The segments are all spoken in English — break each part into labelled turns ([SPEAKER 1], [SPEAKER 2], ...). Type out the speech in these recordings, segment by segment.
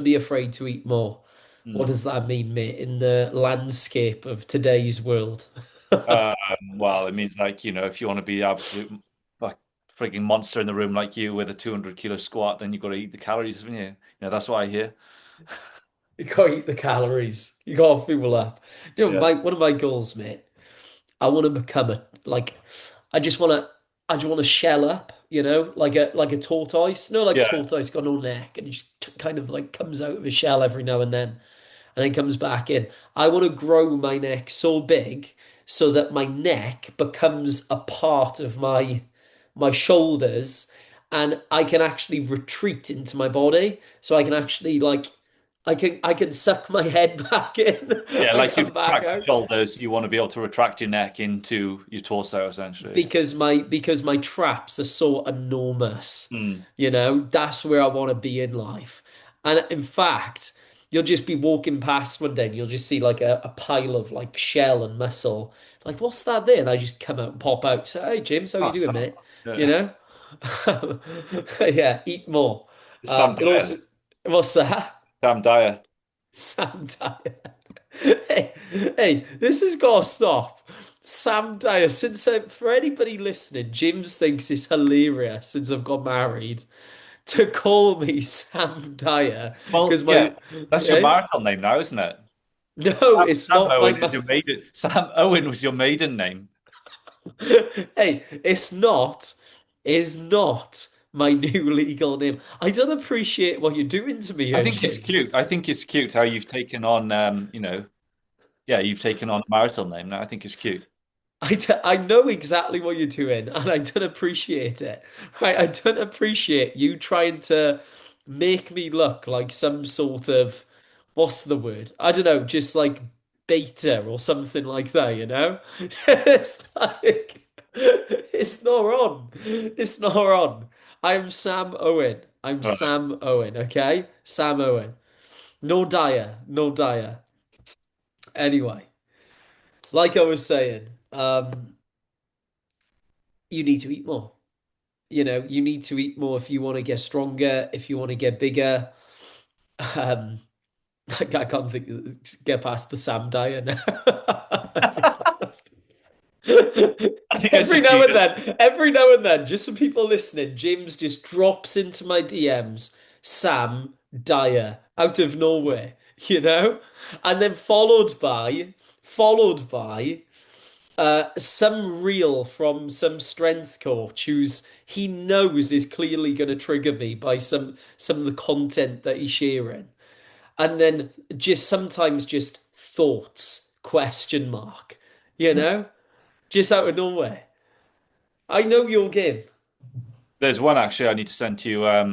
[SPEAKER 1] be afraid to eat more. What
[SPEAKER 2] Mm.
[SPEAKER 1] does that mean, mate, in the landscape of today's world?
[SPEAKER 2] Well, it means like, if you want to be the absolute like freaking monster in the room like you with a 200 kilo squat, then you've got to eat the calories, haven't you? That's what I hear.
[SPEAKER 1] You gotta eat the calories. You gotta fuel up.
[SPEAKER 2] Yeah.
[SPEAKER 1] One of my goals, mate. I want to become a like. I just want to. I just want to shell up. Like a tortoise. No, like
[SPEAKER 2] Yeah.
[SPEAKER 1] tortoise got no neck, and he just kind of like comes out of his shell every now and then comes back in. I want to grow my neck so big so that my neck becomes a part of my shoulders, and I can actually retreat into my body. So I can actually like I can suck my head back in
[SPEAKER 2] Yeah,
[SPEAKER 1] and
[SPEAKER 2] like you've
[SPEAKER 1] come back
[SPEAKER 2] cracked your
[SPEAKER 1] out
[SPEAKER 2] shoulders, you want to be able to retract your neck into your torso, essentially.
[SPEAKER 1] because my traps are so enormous.
[SPEAKER 2] Mm.
[SPEAKER 1] That's where I want to be in life. And in fact, you'll just be walking past one day and you'll just see like a pile of like shell and muscle. Like, what's that there? And I just come out and pop out. So, hey, James, how you
[SPEAKER 2] Oh,
[SPEAKER 1] doing,
[SPEAKER 2] Sam.
[SPEAKER 1] mate? You
[SPEAKER 2] Yeah.
[SPEAKER 1] know? Yeah, eat more.
[SPEAKER 2] Sam
[SPEAKER 1] It
[SPEAKER 2] Dyer.
[SPEAKER 1] also, what's that?
[SPEAKER 2] Sam Dyer.
[SPEAKER 1] Sam Dyer. Hey, this has got to stop. Sam Dyer, for anybody listening, James thinks it's hilarious since I've got married to call me Sam Dyer
[SPEAKER 2] Well,
[SPEAKER 1] because
[SPEAKER 2] yeah,
[SPEAKER 1] my,
[SPEAKER 2] that's your
[SPEAKER 1] eh?
[SPEAKER 2] marital name now, isn't it?
[SPEAKER 1] No, it's
[SPEAKER 2] Sam
[SPEAKER 1] not
[SPEAKER 2] Owen is your maiden. Sam Owen was your maiden name.
[SPEAKER 1] hey, it's not my new legal name. I don't appreciate what you're doing to me
[SPEAKER 2] I
[SPEAKER 1] here,
[SPEAKER 2] think it's
[SPEAKER 1] James.
[SPEAKER 2] cute. I think it's cute how you've taken on, yeah, you've taken on a marital name now. I think it's cute.
[SPEAKER 1] I know exactly what you're doing, and I don't appreciate it. Right? I don't appreciate you trying to make me look like some sort of, what's the word? I don't know, just like beta or something like that, you know? It's like, it's not on. It's not on. I'm Sam Owen. I'm
[SPEAKER 2] All right.
[SPEAKER 1] Sam Owen, okay? Sam Owen. No Dyer. No Dyer. Anyway, like I was saying, you need to eat more. You need to eat more if you want to get stronger, if you want to get bigger. Um, I can't think, get past the Sam Dyer now.
[SPEAKER 2] I think I
[SPEAKER 1] Every now and
[SPEAKER 2] succeeded.
[SPEAKER 1] then, every now and then, just some people listening, James just drops into my DMs, Sam Dyer, out of nowhere, you know? And then followed by some reel from some strength coach who's he knows is clearly going to trigger me by some of the content that he's sharing, and then just sometimes just thoughts question mark, you know, just out of nowhere. I know your game.
[SPEAKER 2] There's one actually I need to send to you. I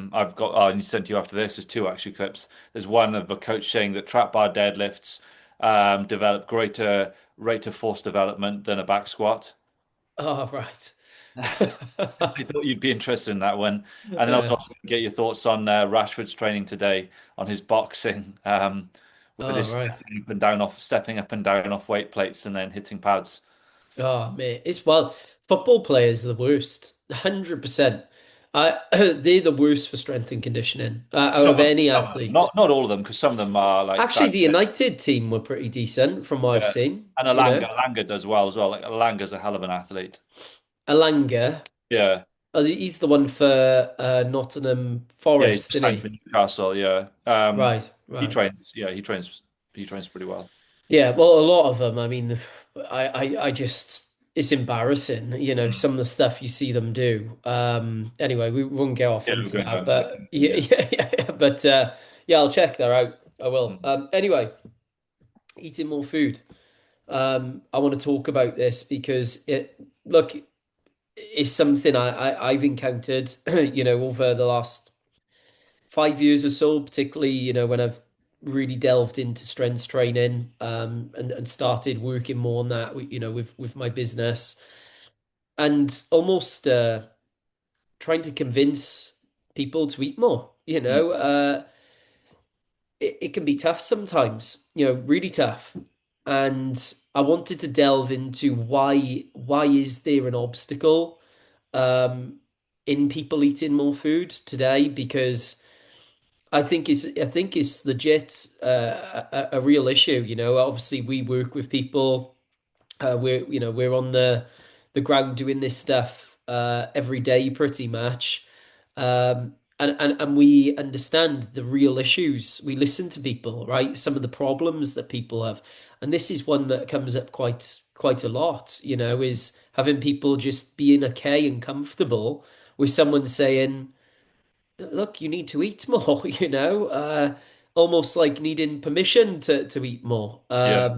[SPEAKER 2] need to send to you after this. There's two actually clips. There's one of a coach saying that trap bar deadlifts develop greater rate of force development than a back squat.
[SPEAKER 1] Oh, right.
[SPEAKER 2] I thought you'd be interested in that one. And then I was
[SPEAKER 1] Yeah.
[SPEAKER 2] also going to get your thoughts on Rashford's training today on his boxing, with
[SPEAKER 1] Oh,
[SPEAKER 2] his
[SPEAKER 1] right.
[SPEAKER 2] stepping up and down off weight plates and then hitting pads.
[SPEAKER 1] Oh, mate, it's well, football players are the worst, 100%. They're the worst for strength and conditioning out of any
[SPEAKER 2] Some of them,
[SPEAKER 1] athlete.
[SPEAKER 2] not all of them, because some of them are like
[SPEAKER 1] Actually,
[SPEAKER 2] that.
[SPEAKER 1] the United team were pretty decent from what I've
[SPEAKER 2] Yeah,
[SPEAKER 1] seen.
[SPEAKER 2] and Alanga does well as well. Like Alanga's a hell of an athlete.
[SPEAKER 1] Alanga,
[SPEAKER 2] Yeah,
[SPEAKER 1] he's the one for Nottingham
[SPEAKER 2] yeah, he
[SPEAKER 1] Forest,
[SPEAKER 2] just
[SPEAKER 1] isn't
[SPEAKER 2] signed for
[SPEAKER 1] he?
[SPEAKER 2] Newcastle. Yeah,
[SPEAKER 1] Right,
[SPEAKER 2] he
[SPEAKER 1] right.
[SPEAKER 2] trains. Yeah, he trains pretty well.
[SPEAKER 1] Yeah, well, a lot of them. I mean, I just it's embarrassing,
[SPEAKER 2] Mm.
[SPEAKER 1] some of the stuff you see them do. Anyway, we won't get off
[SPEAKER 2] Yeah, we're
[SPEAKER 1] onto
[SPEAKER 2] going
[SPEAKER 1] that,
[SPEAKER 2] down that
[SPEAKER 1] but
[SPEAKER 2] tangent.
[SPEAKER 1] yeah,
[SPEAKER 2] Yeah.
[SPEAKER 1] yeah. But yeah, I'll check that out. I will.
[SPEAKER 2] Mm.
[SPEAKER 1] Anyway, eating more food. I want to talk about this because look, it's something I've encountered, over the last 5 years or so, particularly, when I've really delved into strength training, and started working more on that, with my business, and almost trying to convince people to eat more.
[SPEAKER 2] Mm.
[SPEAKER 1] It can be tough sometimes, really tough. And I wanted to delve into why is there an obstacle um, in people eating more food today? Because I think it's legit a real issue. You know, obviously we work with people. We're we're on the ground doing this stuff every day pretty much. And we understand the real issues. We listen to people, right? Some of the problems that people have. And this is one that comes up quite a lot, you know, is having people just being okay and comfortable with someone saying, look, you need to eat more, you know, almost like needing permission to eat more.
[SPEAKER 2] Yeah.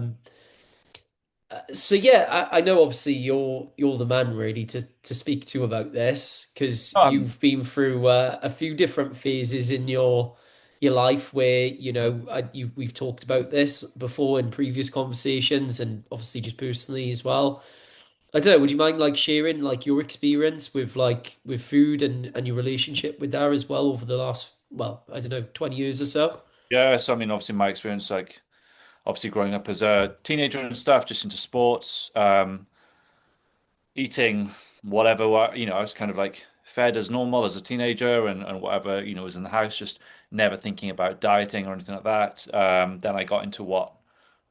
[SPEAKER 1] So yeah, I know obviously you're the man really to speak to about this because
[SPEAKER 2] Um,
[SPEAKER 1] you've been through a few different phases in your life where we've talked about this before in previous conversations and obviously just personally as well. I don't know, would you mind like sharing like your experience with with food and your relationship with that as well over the last, well, I don't know, 20 years or so?
[SPEAKER 2] yeah, so I mean, obviously my experience, like obviously growing up as a teenager and stuff, just into sports, eating whatever, I was kind of like fed as normal as a teenager and whatever, was in the house, just never thinking about dieting or anything like that. Then I got into what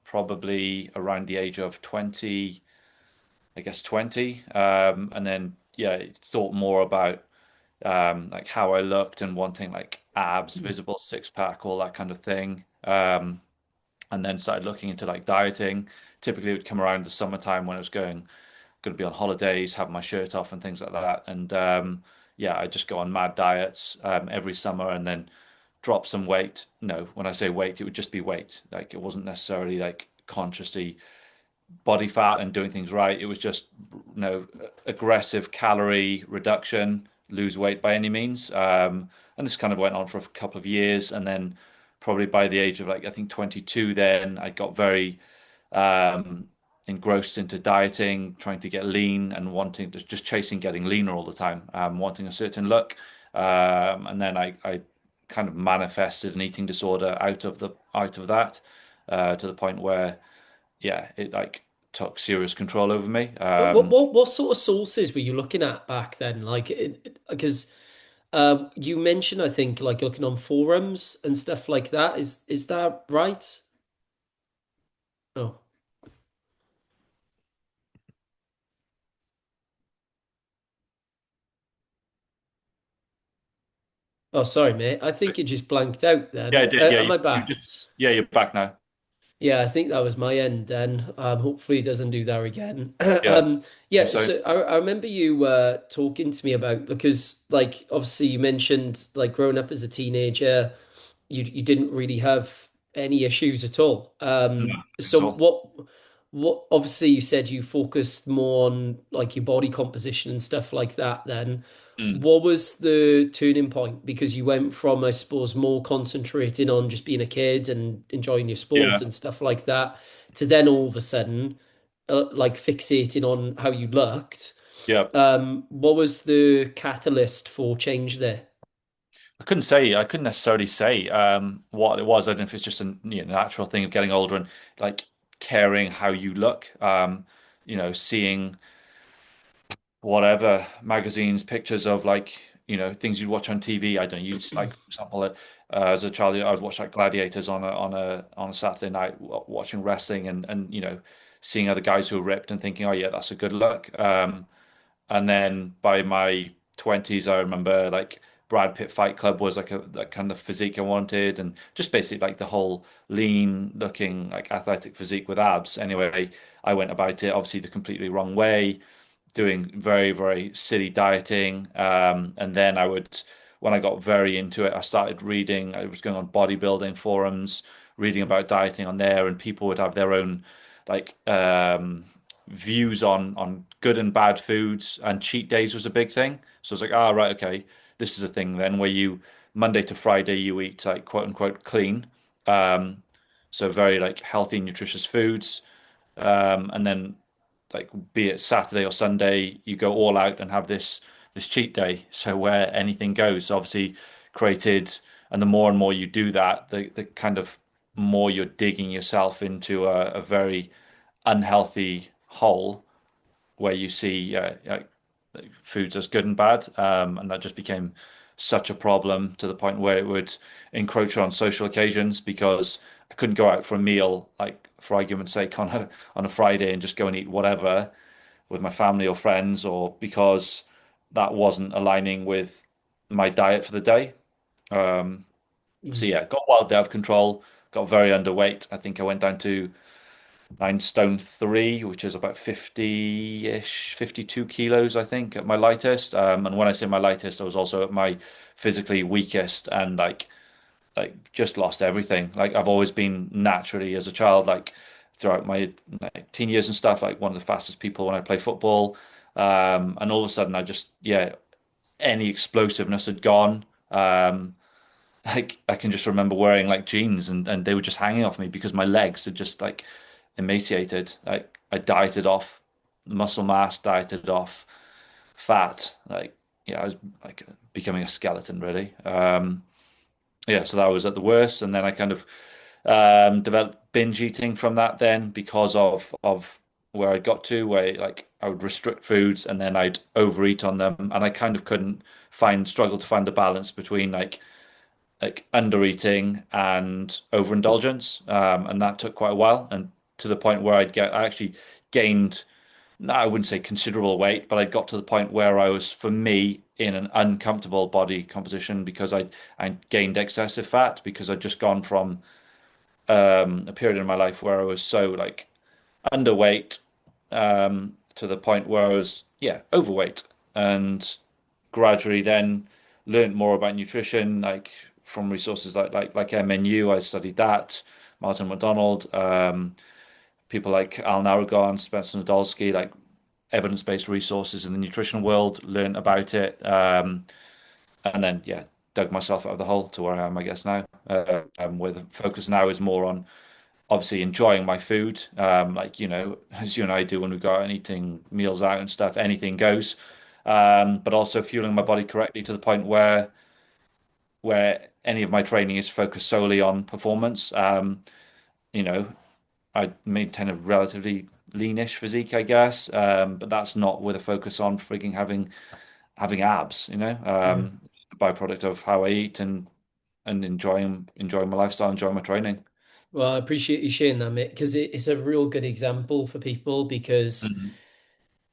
[SPEAKER 2] probably around the age of 20, I guess 20. And then, yeah, thought more about like how I looked and wanting like abs, visible six pack, all that kind of thing. And then started looking into like dieting. Typically, it would come around the summertime when I was going to be on holidays, have my shirt off and things like that. And yeah, I just go on mad diets every summer and then drop some weight. No, when I say weight, it would just be weight. Like it wasn't necessarily like consciously body fat and doing things right. It was just aggressive calorie reduction, lose weight by any means. And this kind of went on for a couple of years, and then probably by the age of like I think 22, then I got very um, engrossed into dieting, trying to get lean and wanting to just chasing getting leaner all the time, wanting a certain look. And then I kind of manifested an eating disorder out of that to the point where yeah, it like took serious control over me.
[SPEAKER 1] What sort of sources were you looking at back then? Like, because you mentioned, I think, like looking on forums and stuff like that. Is that right? Oh, oh, sorry, mate. I think it just blanked out
[SPEAKER 2] Yeah, I
[SPEAKER 1] then.
[SPEAKER 2] did. Yeah,
[SPEAKER 1] Am I
[SPEAKER 2] you
[SPEAKER 1] back?
[SPEAKER 2] just yeah, you're back now.
[SPEAKER 1] Yeah, I think that was my end then. Hopefully it doesn't do that again.
[SPEAKER 2] Yeah, hope
[SPEAKER 1] Yeah,
[SPEAKER 2] so.
[SPEAKER 1] so I remember you talking to me about because like obviously you mentioned like growing up as a teenager, you didn't really have any issues at all.
[SPEAKER 2] No,
[SPEAKER 1] So
[SPEAKER 2] at all.
[SPEAKER 1] what obviously you said you focused more on like your body composition and stuff like that then.
[SPEAKER 2] Mm.
[SPEAKER 1] What was the turning point? Because you went from, I suppose, more concentrating on just being a kid and enjoying your sport
[SPEAKER 2] Yeah,
[SPEAKER 1] and stuff like that, to then all of a sudden, like fixating on how you looked.
[SPEAKER 2] yeah.
[SPEAKER 1] What was the catalyst for change there?
[SPEAKER 2] I couldn't say. I couldn't necessarily say what it was. I don't know if it's just a natural thing of getting older and like caring how you look. Seeing whatever magazines, pictures of like things you'd watch on TV. I don't use like for example, as a child, I would watch like Gladiators on a Saturday night, watching wrestling and seeing other guys who are ripped and thinking, oh yeah, that's a good look. And then by my 20s, I remember like Brad Pitt Fight Club was like a that kind of physique I wanted, and just basically like the whole lean looking like athletic physique with abs. Anyway, I went about it obviously the completely wrong way doing very, very silly dieting. And then when I got very into it, I started reading, I was going on bodybuilding forums, reading about dieting on there, and people would have their own like views on good and bad foods, and cheat days was a big thing. So I was like, ah, right, okay, this is a thing then where you Monday to Friday you eat like quote unquote clean. Um, so very like healthy, nutritious foods. And then like be it Saturday or Sunday, you go all out and have this cheat day. So where anything goes, obviously created, and the more and more you do that, the kind of more you're digging yourself into a very unhealthy hole where you see foods as good and bad, and that just became such a problem to the point where it would encroach on social occasions because I couldn't go out for a meal, like for argument's sake, on a Friday and just go and eat whatever with my family or friends, or because that wasn't aligning with my diet for the day. Um, so
[SPEAKER 1] Mm.
[SPEAKER 2] yeah, got wildly out of control, got very underweight. I think I went down to 9 stone 3, which is about 50-ish, 52 kilos, I think, at my lightest. And when I say my lightest, I was also at my physically weakest and like just lost everything. Like I've always been naturally as a child, like throughout my teen years and stuff, like one of the fastest people when I play football. And all of a sudden I just, yeah, any explosiveness had gone. Like I can just remember wearing like jeans and they were just hanging off me because my legs had just like emaciated. Like I dieted off muscle mass, dieted off fat. Like yeah, I was like becoming a skeleton really. Yeah, so that was at the worst, and then I kind of developed binge eating from that then because of where I got to, where like I would restrict foods and then I'd overeat on them, and I kind of couldn't struggle to find the balance between like undereating and overindulgence, and that took quite a while, and to the point where I actually gained, no, I wouldn't say considerable weight, but I got to the point where I was, for me, in an uncomfortable body composition because I gained excessive fat because I'd just gone from a period in my life where I was so like underweight to the point where I was yeah overweight, and gradually then learned more about nutrition like from resources like MNU. I studied that, Martin McDonald, people like Alan Aragon, Spencer Nadolsky, like evidence-based resources in the nutrition world, learned about it, and then yeah, dug myself out of the hole to where I am, I guess now. Where the focus now is more on obviously enjoying my food, like as you and I do when we go out and eating meals out and stuff, anything goes. But also fueling my body correctly to the point where any of my training is focused solely on performance. You know, I maintain a relatively leanish physique, I guess, but that's not with a focus on freaking having abs.
[SPEAKER 1] Yeah.
[SPEAKER 2] A byproduct of how I eat and enjoying my lifestyle, enjoying my training.
[SPEAKER 1] Well, I appreciate you sharing that, mate, because it's a real good example for people because
[SPEAKER 2] Mhm.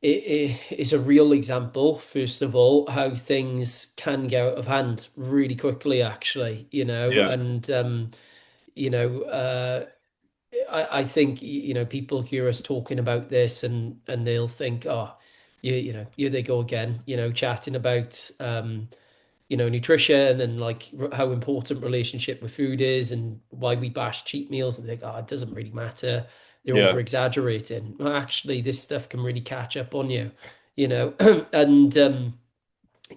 [SPEAKER 1] it's a real example, first of all, how things can get out of hand really quickly, actually,
[SPEAKER 2] Yeah.
[SPEAKER 1] and you know, I think people hear us talking about this and they'll think, oh, here they go again, chatting about nutrition and like how important relationship with food is and why we bash cheat meals and think, oh, it doesn't really matter. They're over
[SPEAKER 2] Yeah.
[SPEAKER 1] exaggerating. Well, actually, this stuff can really catch up on you, and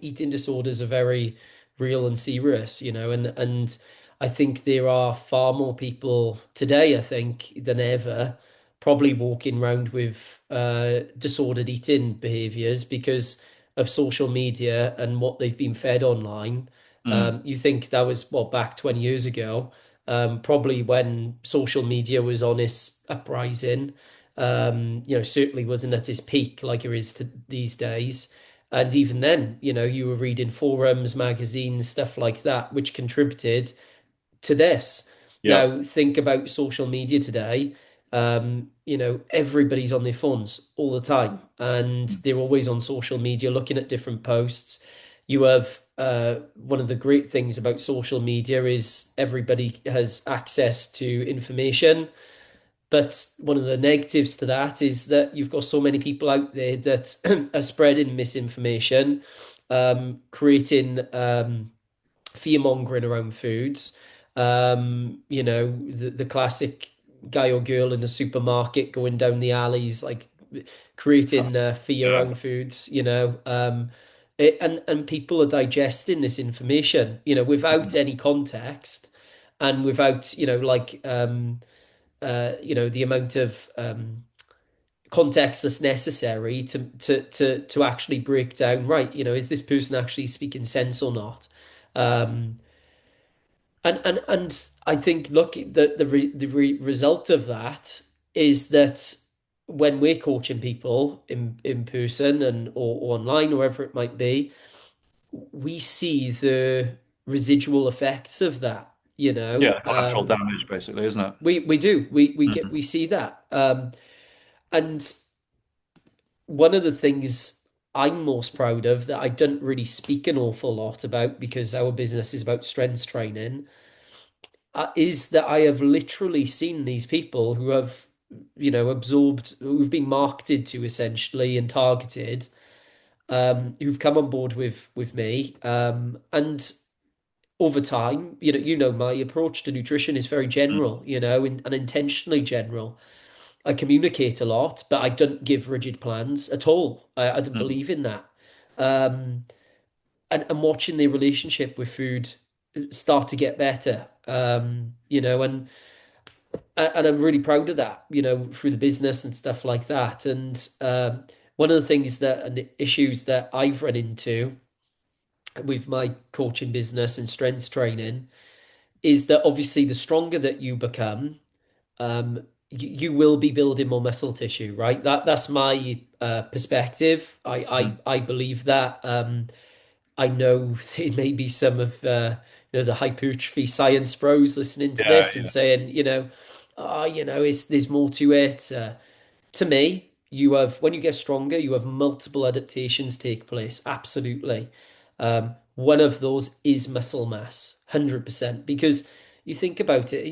[SPEAKER 1] eating disorders are very real and serious, and I think there are far more people today, I think, than ever, probably walking around with disordered eating behaviors because of social media and what they've been fed online.
[SPEAKER 2] Mm.
[SPEAKER 1] You think that was what back 20 years ago, probably when social media was on its uprising, certainly wasn't at its peak like it is these days. And even then, you were reading forums, magazines, stuff like that, which contributed to this.
[SPEAKER 2] Yeah.
[SPEAKER 1] Now, think about social media today. Everybody's on their phones all the time, and
[SPEAKER 2] Mm.
[SPEAKER 1] they're always on social media looking at different posts. You have one of the great things about social media is everybody has access to information. But one of the negatives to that is that you've got so many people out there that are spreading misinformation, creating fear mongering around foods. The classic guy or girl in the supermarket going down the alleys, like creating fear
[SPEAKER 2] Yeah.
[SPEAKER 1] around foods. And people are digesting this information, without
[SPEAKER 2] Mhm.
[SPEAKER 1] any context and without, the amount of context that's necessary to actually break down, right, is this person actually speaking sense or not? Um, and I think, look, the result of that is that when we're coaching people in person and or online, or wherever it might be, we see the residual effects of that, you know.
[SPEAKER 2] Yeah, collateral damage, basically, isn't it?
[SPEAKER 1] We do we
[SPEAKER 2] Mm.
[SPEAKER 1] see that, and one of the things I'm most proud of that I don't really speak an awful lot about because our business is about strength training, is that I have literally seen these people who have, absorbed, who've been marketed to essentially and targeted, who've come on board with me, and over time, my approach to nutrition is very
[SPEAKER 2] Mm.
[SPEAKER 1] general, and intentionally general. I communicate a lot, but I don't give rigid plans at all. I don't
[SPEAKER 2] Mm.
[SPEAKER 1] believe in that. Um, and watching their relationship with food start to get better, and I'm really proud of that, through the business and stuff like that. And one of the things and issues that I've run into with my coaching business and strength training is that obviously the stronger that you become, you will be building more muscle tissue, right? That's my perspective.
[SPEAKER 2] Mm.
[SPEAKER 1] I believe that. I know there may be some of the hypertrophy science bros listening to
[SPEAKER 2] Yeah,
[SPEAKER 1] this and
[SPEAKER 2] yeah.
[SPEAKER 1] saying, there's more to it. To me, when you get stronger, you have multiple adaptations take place. Absolutely. One of those is muscle mass, 100%. Because you think about it,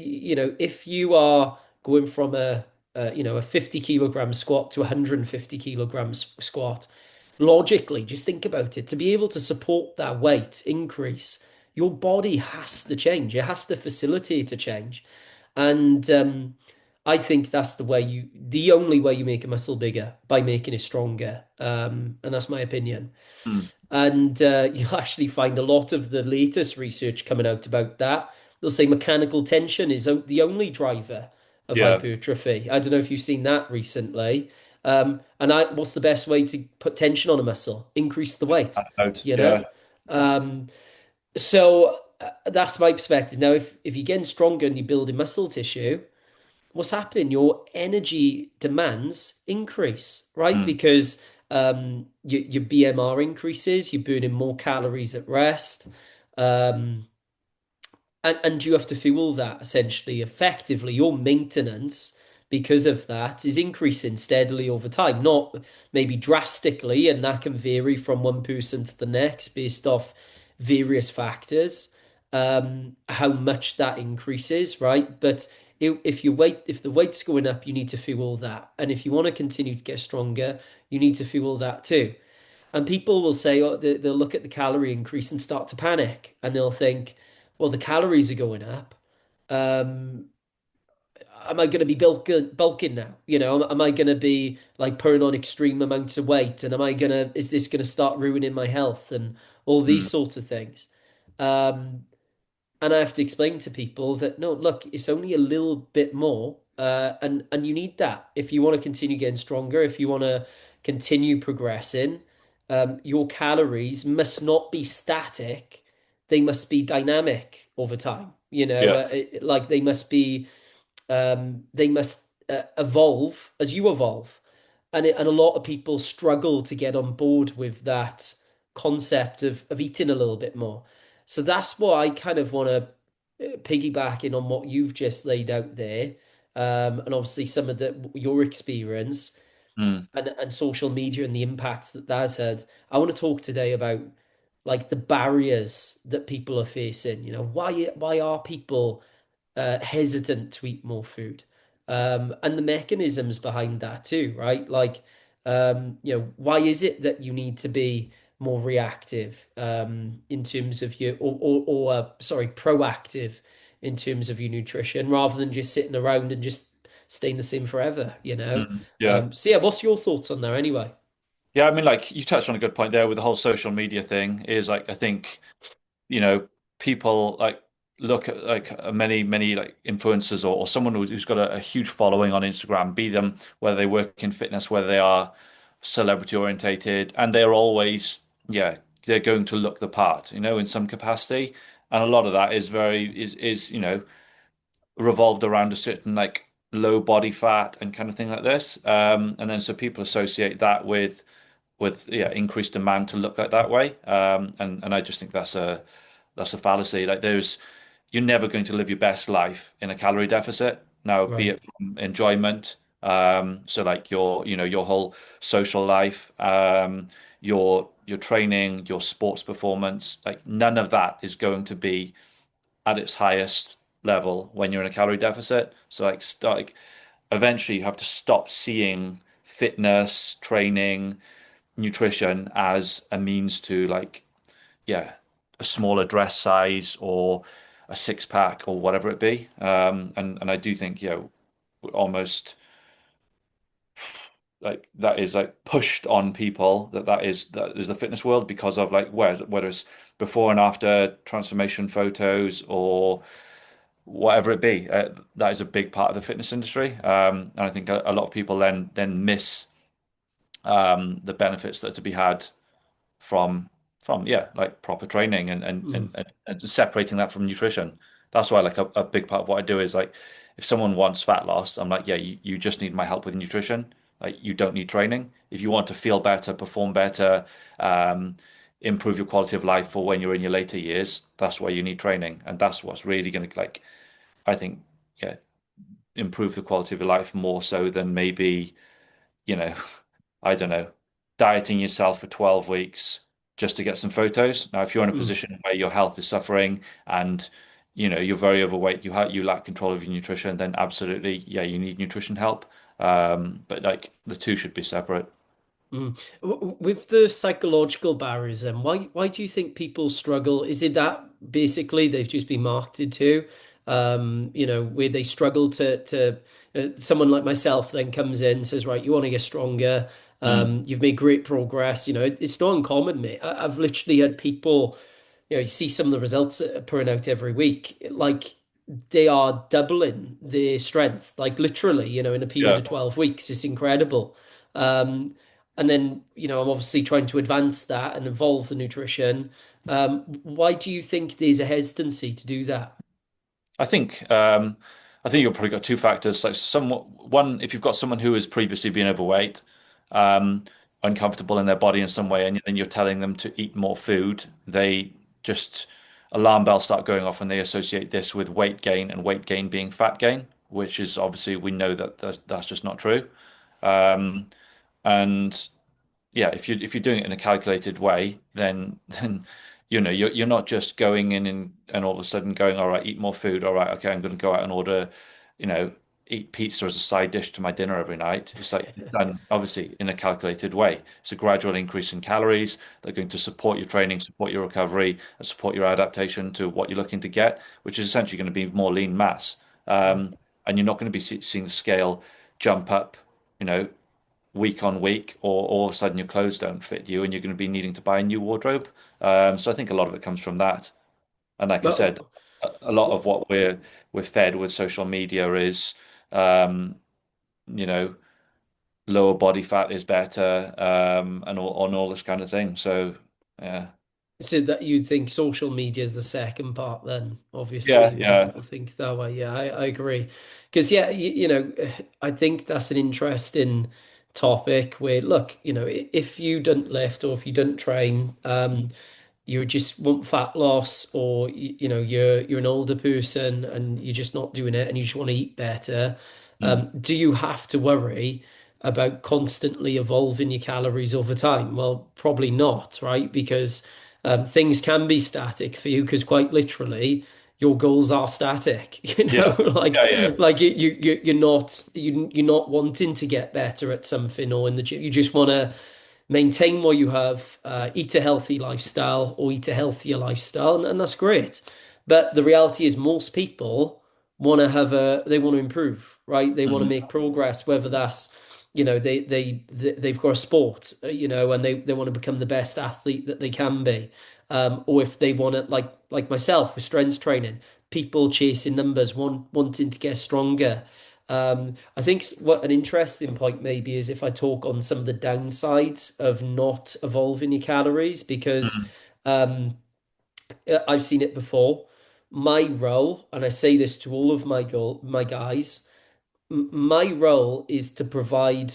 [SPEAKER 1] if you are going from a 50 kilogram squat to a 150 kilograms squat, logically, just think about it. To be able to support that weight increase, your body has to change. It has to facilitate a change. And I think that's the only way you make a muscle bigger, by making it stronger. And that's my opinion.
[SPEAKER 2] Mm.
[SPEAKER 1] And you'll actually find a lot of the latest research coming out about that. They'll say mechanical tension is the only driver of
[SPEAKER 2] Yeah.
[SPEAKER 1] hypertrophy. I don't know if you've seen that recently. What's the best way to put tension on a muscle? Increase the weight,
[SPEAKER 2] Out.
[SPEAKER 1] you know?
[SPEAKER 2] Yeah.
[SPEAKER 1] Um, so that's my perspective. Now, if you're getting stronger and you're building muscle tissue, what's happening? Your energy demands increase, right?
[SPEAKER 2] Mm.
[SPEAKER 1] Because your BMR increases, you're burning more calories at rest. Um, and you have to fuel that essentially effectively. Your maintenance, because of that, is increasing steadily over time, not maybe drastically, and that can vary from one person to the next based off various factors, how much that increases, right? But if the weight's going up, you need to fuel that. And if you want to continue to get stronger, you need to fuel that too. And people will say, oh, they'll look at the calorie increase and start to panic. And they'll think, well, the calories are going up. Um, am I going to be bulking now? Am I going to be like putting on extreme amounts of weight? And is this going to start ruining my health and all these
[SPEAKER 2] Mm.
[SPEAKER 1] sorts of things? Um, and I have to explain to people that no, look, it's only a little bit more, and you need that if you want to continue getting stronger, if you want to continue progressing. Your calories must not be static; they must be dynamic over time.
[SPEAKER 2] Yeah.
[SPEAKER 1] Like they must evolve as you evolve, and a lot of people struggle to get on board with that concept of eating a little bit more. So that's what I kind of want to piggyback in on what you've just laid out there, and obviously some of your experience
[SPEAKER 2] Mm.
[SPEAKER 1] and social media and the impacts that that's had. I want to talk today about like the barriers that people are facing. Why are people hesitant to eat more food, and the mechanisms behind that too, right? Like, why is it that you need to be more reactive in terms of sorry, proactive in terms of your nutrition rather than just sitting around and just staying the same forever, you know?
[SPEAKER 2] Mm. Yeah.
[SPEAKER 1] So yeah, what's your thoughts on that anyway?
[SPEAKER 2] Yeah, I mean, like you touched on a good point there with the whole social media thing is like I think, you know, people like look at like many like influencers or someone who's got a huge following on Instagram, be them whether they work in fitness, whether they are celebrity orientated, and they're always, yeah, they're going to look the part, in some capacity. And a lot of that is revolved around a certain like low body fat and kind of thing like this. And then so people associate that with with increased demand to look like that way. And I just think that's a fallacy. Like you're never going to live your best life in a calorie deficit. Now, be
[SPEAKER 1] Right.
[SPEAKER 2] it from enjoyment, so like your whole social life, your training, your sports performance, like none of that is going to be at its highest level when you're in a calorie deficit. So like eventually you have to stop seeing fitness, training, nutrition as a means to like, yeah, a smaller dress size or a six pack or whatever it be. And I do think, almost like that is like pushed on people that is the fitness world because of like whether it's before and after transformation photos or whatever it be. That is a big part of the fitness industry. And I think a lot of people then miss the benefits that are to be had from like proper training
[SPEAKER 1] Mm.
[SPEAKER 2] and separating that from nutrition. That's why like a big part of what I do is like if someone wants fat loss, I'm like, yeah, you just need my help with nutrition. Like you don't need training. If you want to feel better, perform better, um, improve your quality of life for when you're in your later years, that's where you need training. And that's what's really going to like, I think, yeah, improve the quality of your life more so than maybe, you know, I don't know, dieting yourself for 12 weeks just to get some photos. Now, if you're in a
[SPEAKER 1] Mm.
[SPEAKER 2] position where your health is suffering and you're very overweight, you lack control of your nutrition, then absolutely, yeah, you need nutrition help. But like the two should be separate.
[SPEAKER 1] Mm. With the psychological barriers, then why do you think people struggle? Is it that basically they've just been marketed to, where they struggle to someone like myself then comes in and says, right, you want to get stronger,
[SPEAKER 2] Mm.
[SPEAKER 1] you've made great progress. It's not uncommon, mate. I've literally had people, you see some of the results that are putting out every week, like they are doubling their strength, like literally, in a period
[SPEAKER 2] Yeah.
[SPEAKER 1] of 12 weeks. It's incredible. Um, and then, I'm obviously trying to advance that and evolve the nutrition. Why do you think there's a hesitancy to do that?
[SPEAKER 2] I think you've probably got two factors. Like one, if you've got someone who has previously been overweight, um, uncomfortable in their body in some way, and then you're telling them to eat more food, they just alarm bells start going off, and they associate this with weight gain and weight gain being fat gain, which is obviously we know that that's just not true. Um, and yeah, if you're doing it in a calculated way, then you're not just going in and all of a sudden going, all right, eat more food. All right, okay, I'm going to go out and order, you know, eat pizza as a side dish to my dinner every night. It's like done obviously in a calculated way. It's a gradual increase in calories. They're going to support your training, support your recovery, and support your adaptation to what you're looking to get, which is essentially going to be more lean mass. And you're not going to be seeing the scale jump up, you know, week on week, or all of a sudden your clothes don't fit you and you're going to be needing to buy a new wardrobe. So I think a lot of it comes from that. And like I said,
[SPEAKER 1] But
[SPEAKER 2] a lot of what we're fed with social media is, um, you know, lower body fat is better, and all this kind of thing. So yeah,
[SPEAKER 1] so that you'd think social media is the second part, then
[SPEAKER 2] yeah,
[SPEAKER 1] obviously when
[SPEAKER 2] yeah.
[SPEAKER 1] people think that way, yeah, I agree. Because yeah, I think that's an interesting topic where look, if you don't lift or if you don't train, you just want fat loss, or you're an older person and you're just not doing it and you just want to eat better,
[SPEAKER 2] Mm.
[SPEAKER 1] do you have to worry about constantly evolving your calories over time? Well, probably not, right? Because things can be static for you, because quite literally your goals are static.
[SPEAKER 2] Yeah,
[SPEAKER 1] like
[SPEAKER 2] yeah, yeah.
[SPEAKER 1] you're not wanting to get better at something or in the gym. You just want to maintain what you have, eat a healthy lifestyle or eat a healthier lifestyle, and that's great. But the reality is, most people they want to improve, right? They want to
[SPEAKER 2] Mhm.
[SPEAKER 1] make progress, whether that's, they've got a sport, and they want to become the best athlete that they can be. Or if they want to, like myself with strength training, people chasing numbers, wanting to get stronger. I think what an interesting point maybe is if I talk on some of the downsides of not evolving your calories, because
[SPEAKER 2] Mhm.
[SPEAKER 1] um, I've seen it before. My role, and I say this to all of my guys, my role is to provide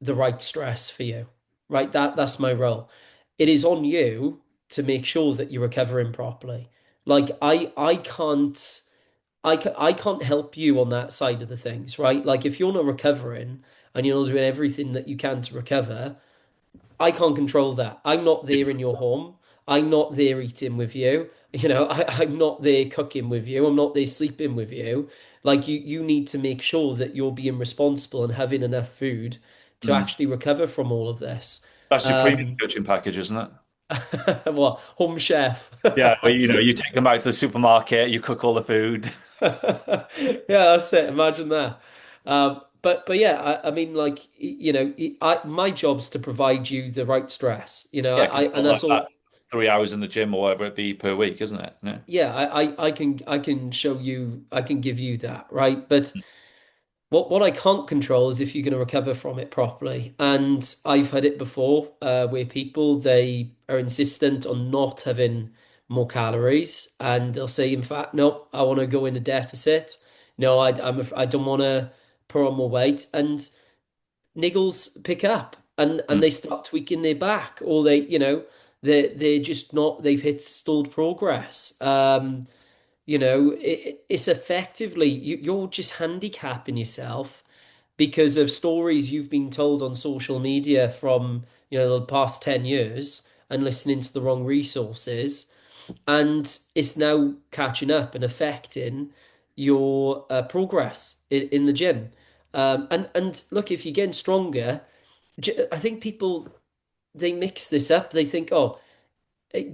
[SPEAKER 1] the right stress for you. right? That's my role. It is on you to make sure that you're recovering properly. Like I can't help you on that side of the things, right? Like if you're not recovering and you're not doing everything that you can to recover, I can't control that. I'm not there in your home. I'm not there eating with you. I'm not there cooking with you. I'm not there sleeping with you. Like you need to make sure that you're being responsible and having enough food to
[SPEAKER 2] Mm.
[SPEAKER 1] actually recover from all of this.
[SPEAKER 2] That's your premium
[SPEAKER 1] Um,
[SPEAKER 2] coaching package, isn't it?
[SPEAKER 1] what, home chef?
[SPEAKER 2] Yeah, well, you take them out to the supermarket, you cook all the food.
[SPEAKER 1] Yeah, that's it. Imagine that. But yeah, I mean, like my job's to provide you the right stress.
[SPEAKER 2] Yeah, because it's
[SPEAKER 1] And
[SPEAKER 2] not like
[SPEAKER 1] that's
[SPEAKER 2] that
[SPEAKER 1] all.
[SPEAKER 2] 3 hours in the gym or whatever it be per week, isn't it? Yeah.
[SPEAKER 1] Yeah, I can show you, I can give you that, right? But what I can't control is if you're going to recover from it properly. And I've had it before, where people they are insistent on not having more calories, and they'll say, in fact, no, I want to go in a deficit. No, I don't want to put on more weight, and niggles pick up, and
[SPEAKER 2] Mm.
[SPEAKER 1] they start tweaking their back, or they're just not, they've hit stalled progress. It's effectively you're just handicapping yourself because of stories you've been told on social media from, the past 10 years and listening to the wrong resources. And it's now catching up and affecting your progress in the gym. And look, if you're getting stronger, I think people, they mix this up. They think, oh,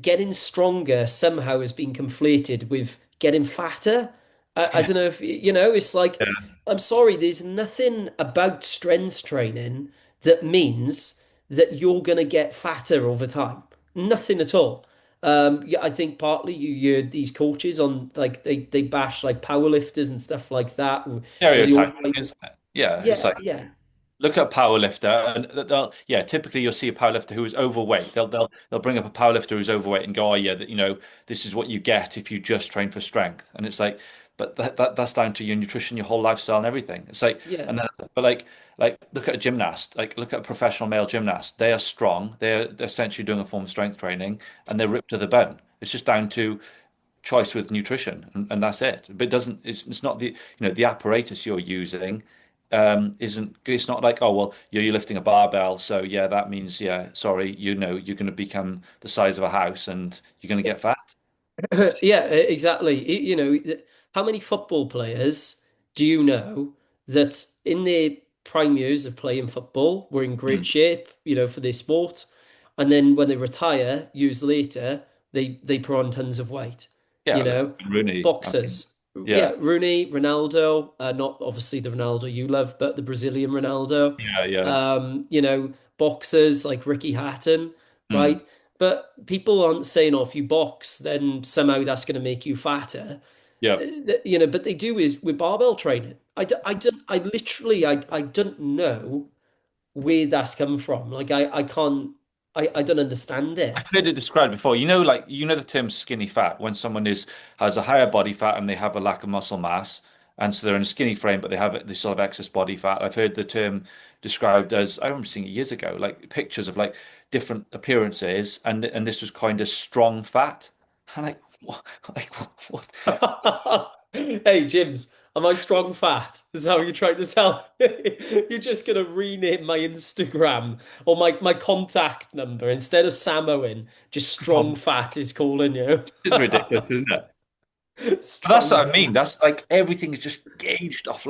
[SPEAKER 1] getting stronger somehow has been conflated with getting fatter. I don't know if it's like, I'm sorry, there's nothing about strength training that means that you're going to get fatter over time. Nothing at all. Yeah, I think partly you hear these coaches on, like, they bash like powerlifters and stuff like that with the
[SPEAKER 2] Stereotyping,
[SPEAKER 1] overweight.
[SPEAKER 2] isn't it? Yeah, it's
[SPEAKER 1] Yeah,
[SPEAKER 2] like
[SPEAKER 1] yeah.
[SPEAKER 2] look at a power lifter, and they'll yeah. Typically, you'll see a power lifter who is overweight. They'll bring up a power lifter who's overweight and go, "Oh yeah, that this is what you get if you just train for strength." And it's like, but that's down to your nutrition, your whole lifestyle, and everything. It's like,
[SPEAKER 1] Yeah.
[SPEAKER 2] and then, but like look at a gymnast, like look at a professional male gymnast. They are strong. They're essentially doing a form of strength training, and they're ripped to the bone. It's just down to choice with nutrition, and that's it. But it doesn't. It's not the apparatus you're using isn't it's not like, oh well, you're lifting a barbell, so yeah, that means yeah, sorry, you're going to become the size of a house and you're going to get fat.
[SPEAKER 1] Yeah, exactly. How many football players do you know that in their prime years of playing football were in great
[SPEAKER 2] Mm.
[SPEAKER 1] shape, for their sport, and then when they retire years later, they put on tons of weight,
[SPEAKER 2] Yeah,
[SPEAKER 1] you
[SPEAKER 2] look
[SPEAKER 1] know,
[SPEAKER 2] at Rooney. I mean,
[SPEAKER 1] boxers.
[SPEAKER 2] yeah,
[SPEAKER 1] Yeah, Rooney, Ronaldo, not obviously the Ronaldo you love, but the Brazilian Ronaldo.
[SPEAKER 2] yeah, yeah.
[SPEAKER 1] Boxers like Ricky Hatton,
[SPEAKER 2] Mm.
[SPEAKER 1] right? But people aren't saying, oh, if you box, then somehow that's going to make you fatter.
[SPEAKER 2] Yeah.
[SPEAKER 1] But they do is with barbell training. I don't, I literally, I don't know where that's come from. Like, I can't, I don't understand
[SPEAKER 2] I've
[SPEAKER 1] it.
[SPEAKER 2] heard it described before. Like the term skinny fat when someone is has a higher body fat and they have a lack of muscle mass, and so they're in a skinny frame, but they still have excess body fat. I've heard the term described as I remember seeing it years ago, like pictures of like different appearances, and this was kind of strong fat. And like what? Like what?
[SPEAKER 1] Hey, Jims, am I strong fat? Is that what you're trying to tell me? You're just gonna rename my Instagram or my contact number instead of Sam Owen, just strong fat is calling you.
[SPEAKER 2] It's ridiculous, isn't it? But that's
[SPEAKER 1] Strong
[SPEAKER 2] what I mean.
[SPEAKER 1] fat.
[SPEAKER 2] That's like everything is just gauged off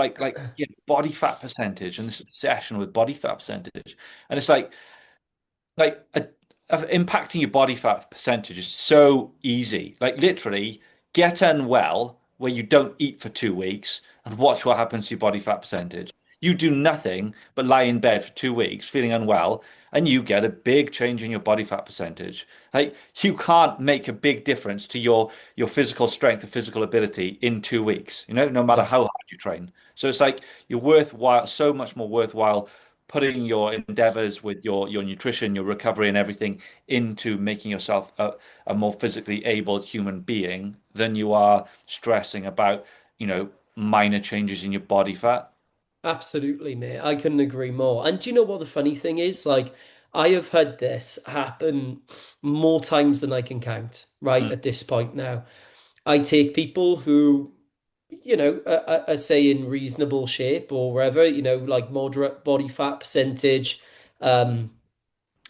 [SPEAKER 2] body fat percentage and this obsession with body fat percentage. And it's like impacting your body fat percentage is so easy. Like literally get unwell where you don't eat for 2 weeks and watch what happens to your body fat percentage. You do nothing but lie in bed for 2 weeks feeling unwell, and you get a big change in your body fat percentage. Like you can't make a big difference to your physical strength or physical ability in 2 weeks, no matter
[SPEAKER 1] No,
[SPEAKER 2] how hard you train. So it's like you're worthwhile, so much more worthwhile putting your endeavors with your nutrition, your recovery, and everything into making yourself a more physically able human being than you are stressing about, minor changes in your body fat.
[SPEAKER 1] absolutely, mate. I couldn't agree more. And do you know what the funny thing is? Like, I have had this happen more times than I can count, right,
[SPEAKER 2] Mm.
[SPEAKER 1] at this point now. I take people who, are say in reasonable shape or wherever, like moderate body fat percentage. Um,